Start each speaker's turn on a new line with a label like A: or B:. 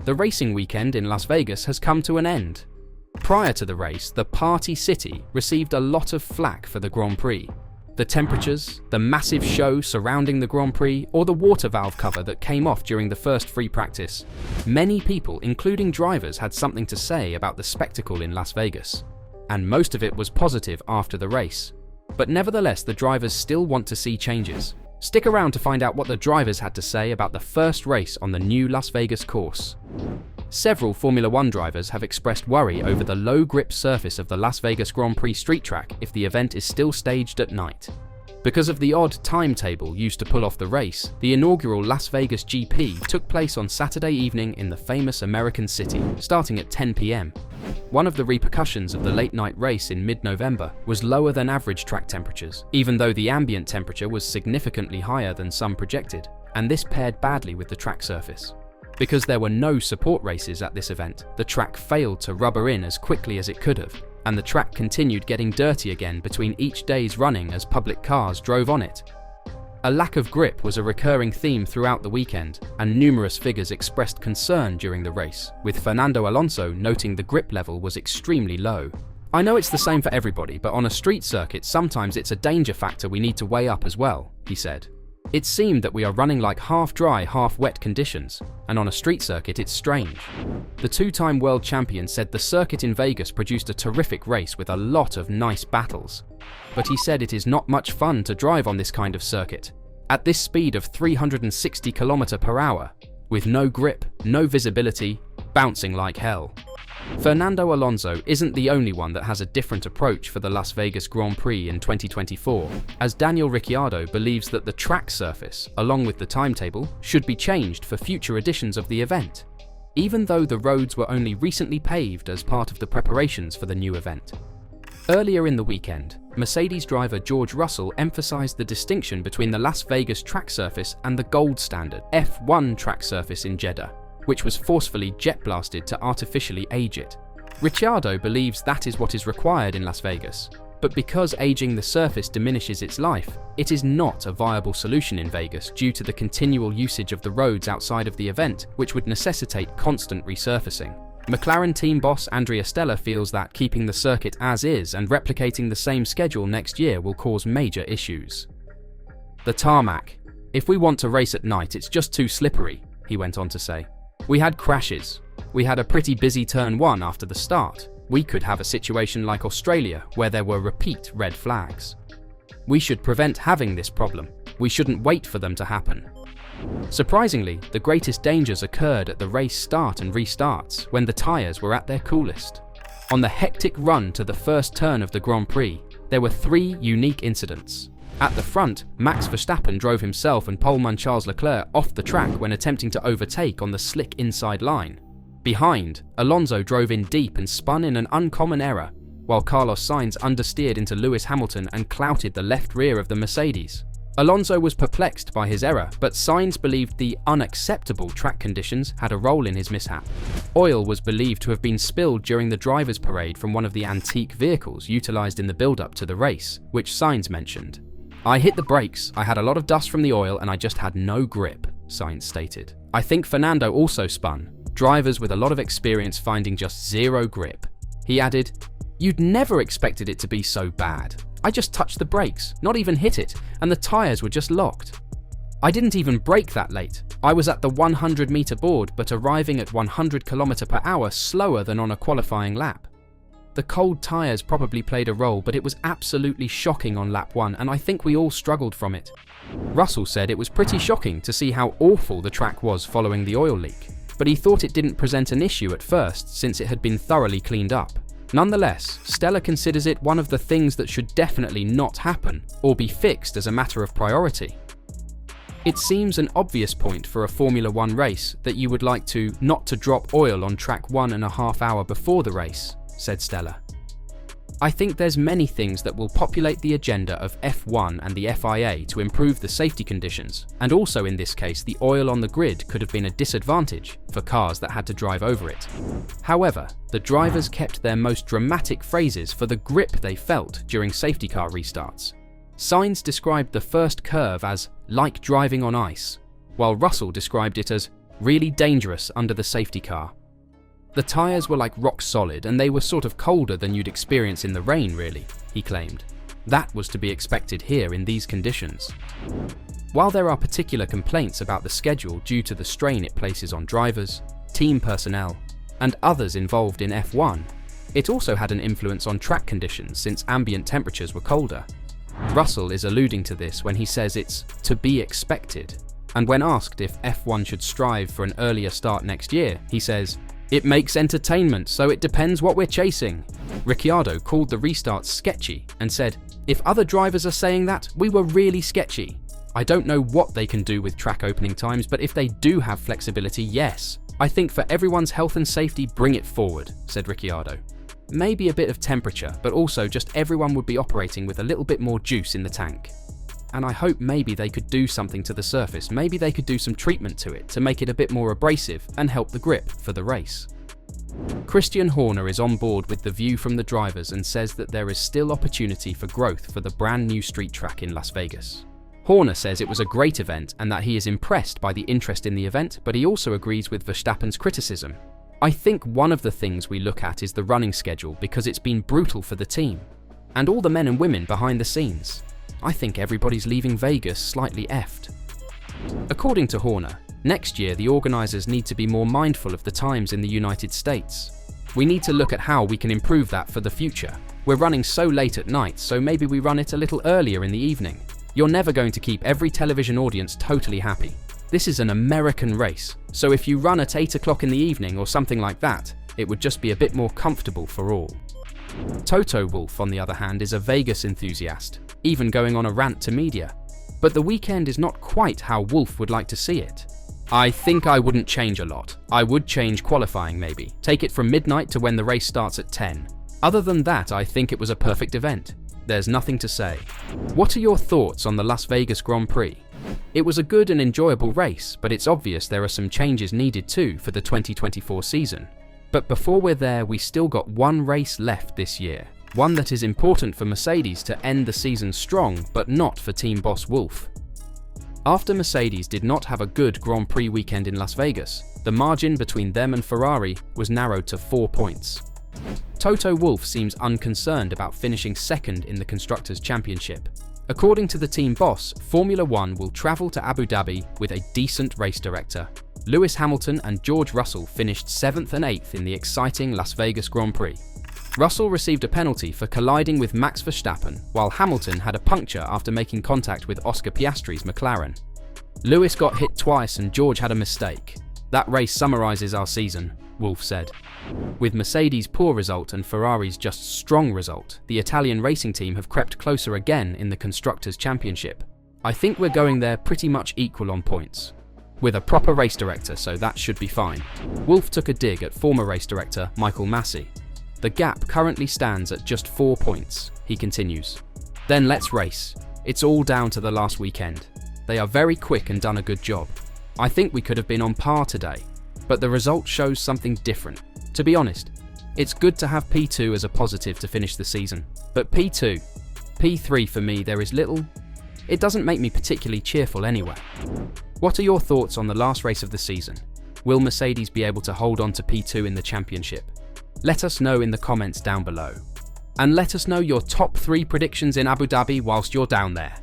A: The racing weekend in Las Vegas has come to an end. Prior to the race, the Party City received a lot of flack for the Grand Prix. The temperatures, the massive show surrounding the Grand Prix, or the water valve cover that came off during the first free practice. Many people, including drivers, had something to say about the spectacle in Las Vegas. And most of it was positive after the race. But nevertheless, the drivers still want to see changes. Stick around to find out what the drivers had to say about the first race on the new Las Vegas course. Several Formula One drivers have expressed worry over the low-grip surface of the Las Vegas Grand Prix street track if the event is still staged at night. Because of the odd timetable used to pull off the race, the inaugural Las Vegas GP took place on Saturday evening in the famous American city, starting at 10 p.m. One of the repercussions of the late-night race in mid-November was lower than average track temperatures, even though the ambient temperature was significantly higher than some projected, and this paired badly with the track surface. Because there were no support races at this event, the track failed to rubber in as quickly as it could have, and the track continued getting dirty again between each day's running as public cars drove on it. A lack of grip was a recurring theme throughout the weekend, and numerous figures expressed concern during the race, with Fernando Alonso noting the grip level was extremely low. "I know it's the same for everybody, but on a street circuit sometimes it's a danger factor we need to weigh up as well," he said. "It seemed that we are running like half-dry, half-wet conditions, and on a street circuit it's strange." The two-time world champion said the circuit in Vegas produced a terrific race with a lot of nice battles. But he said it is not much fun to drive on this kind of circuit. At this speed of 360 km/h, with no grip, no visibility, bouncing like hell. Fernando Alonso isn't the only one that has a different approach for the Las Vegas Grand Prix in 2024, as Daniel Ricciardo believes that the track surface, along with the timetable, should be changed for future editions of the event, even though the roads were only recently paved as part of the preparations for the new event. Earlier in the weekend, Mercedes driver George Russell emphasized the distinction between the Las Vegas track surface and the gold standard F1 track surface in Jeddah, which was forcefully jet blasted to artificially age it. Ricciardo believes that is what is required in Las Vegas, but because aging the surface diminishes its life, it is not a viable solution in Vegas due to the continual usage of the roads outside of the event, which would necessitate constant resurfacing. McLaren team boss Andrea Stella feels that keeping the circuit as is and replicating the same schedule next year will cause major issues. "The tarmac. If we want to race at night, it's just too slippery," he went on to say. "We had crashes. We had a pretty busy turn 1 after the start. We could have a situation like Australia where there were repeat red flags. We should prevent having this problem. We shouldn't wait for them to happen." Surprisingly, the greatest dangers occurred at the race start and restarts when the tyres were at their coolest. On the hectic run to the first turn of the Grand Prix, there were 3 unique incidents. At the front, Max Verstappen drove himself and poleman Charles Leclerc off the track when attempting to overtake on the slick inside line. Behind, Alonso drove in deep and spun in an uncommon error, while Carlos Sainz understeered into Lewis Hamilton and clouted the left rear of the Mercedes. Alonso was perplexed by his error, but Sainz believed the unacceptable track conditions had a role in his mishap. Oil was believed to have been spilled during the driver's parade from one of the antique vehicles utilized in the build-up to the race, which Sainz mentioned. "I hit the brakes, I had a lot of dust from the oil and I just had no grip," Sainz stated. "I think Fernando also spun. Drivers with a lot of experience finding just zero grip." He added, "You'd never expected it to be so bad. I just touched the brakes, not even hit it, and the tyres were just locked. I didn't even brake that late. I was at the 100-metre board but arriving at 100 km/h slower than on a qualifying lap. The cold tyres probably played a role, but it was absolutely shocking on lap 1 and I think we all struggled from it." Russell said it was pretty shocking to see how awful the track was following the oil leak, but he thought it didn't present an issue at first since it had been thoroughly cleaned up. Nonetheless, Stella considers it one of the things that should definitely not happen or be fixed as a matter of priority. "It seems an obvious point for a Formula One race that you would like to not to drop oil on track 1.5 hours before the race," said Stella. "I think there's many things that will populate the agenda of F1 and the FIA to improve the safety conditions, and also in this case the oil on the grid could have been a disadvantage for cars that had to drive over it. However, the drivers kept their most dramatic phrases for the grip they felt during safety car restarts. Sainz described the first curve as like driving on ice, while Russell described it as really dangerous under the safety car. The tyres were like rock solid and they were sort of colder than you'd experience in the rain really, he claimed. That was to be expected here in these conditions. While there are particular complaints about the schedule due to the strain it places on drivers, team personnel, and others involved in F1, it also had an influence on track conditions since ambient temperatures were colder. Russell is alluding to this when he says it's to be expected, and when asked if F1 should strive for an earlier start next year, he says, "It makes entertainment, so it depends what we're chasing." Ricciardo called the restarts sketchy and said, "If other drivers are saying that, we were really sketchy. I don't know what they can do with track opening times, but if they do have flexibility, yes. I think for everyone's health and safety, bring it forward," said Ricciardo. Maybe a bit of temperature, but also just everyone would be operating with a little bit more juice in the tank. And I hope maybe they could do something to the surface, maybe they could do some treatment to it to make it a bit more abrasive and help the grip for the race. Christian Horner is on board with the view from the drivers and says that there is still opportunity for growth for the brand new street track in Las Vegas. Horner says it was a great event and that he is impressed by the interest in the event, but he also agrees with Verstappen's criticism. "I think one of the things we look at is the running schedule because it's been brutal for the team. And all the men and women behind the scenes. I think everybody's leaving Vegas slightly effed." According to Horner, next year the organisers need to be more mindful of the times in the United States. "We need to look at how we can improve that for the future. We're running so late at night, so maybe we run it a little earlier in the evening. You're never going to keep every television audience totally happy. This is an American race, so if you run at 8 o'clock in the evening or something like that, it would just be a bit more comfortable for all." Toto Wolff, on the other hand, is a Vegas enthusiast, even going on a rant to media. But the weekend is not quite how Wolff would like to see it. "I think I wouldn't change a lot. I would change qualifying maybe, take it from midnight to when the race starts at 10. Other than that, I think it was a perfect event. There's nothing to say." What are your thoughts on the Las Vegas Grand Prix? It was a good and enjoyable race, but it's obvious there are some changes needed too for the 2024 season. But before we're there, we still got one race left this year. One that is important for Mercedes to end the season strong, but not for team boss Wolff. After Mercedes did not have a good Grand Prix weekend in Las Vegas, the margin between them and Ferrari was narrowed to 4 points. Toto Wolff seems unconcerned about finishing second in the Constructors' Championship. According to the team boss, Formula One will travel to Abu Dhabi with a decent race director. Lewis Hamilton and George Russell finished 7th and 8th in the exciting Las Vegas Grand Prix. Russell received a penalty for colliding with Max Verstappen, while Hamilton had a puncture after making contact with Oscar Piastri's McLaren. Lewis got hit twice and George had a mistake. "That race summarises our season," Wolff said. With Mercedes' poor result and Ferrari's just strong result, the Italian racing team have crept closer again in the Constructors' Championship. "I think we're going there pretty much equal on points, with a proper race director, so that should be fine." Wolff took a dig at former race director Michael Massey. "The gap currently stands at just 4 points, he continues. "Then let's race. It's all down to the last weekend. They are very quick and done a good job. I think we could have been on par today, but the result shows something different. To be honest, it's good to have P2 as a positive to finish the season, but P2, P3 for me there is little. It doesn't make me particularly cheerful anyway." What are your thoughts on the last race of the season? Will Mercedes be able to hold on to P2 in the championship? Let us know in the comments down below. And let us know your top 3 predictions in Abu Dhabi whilst you're down there.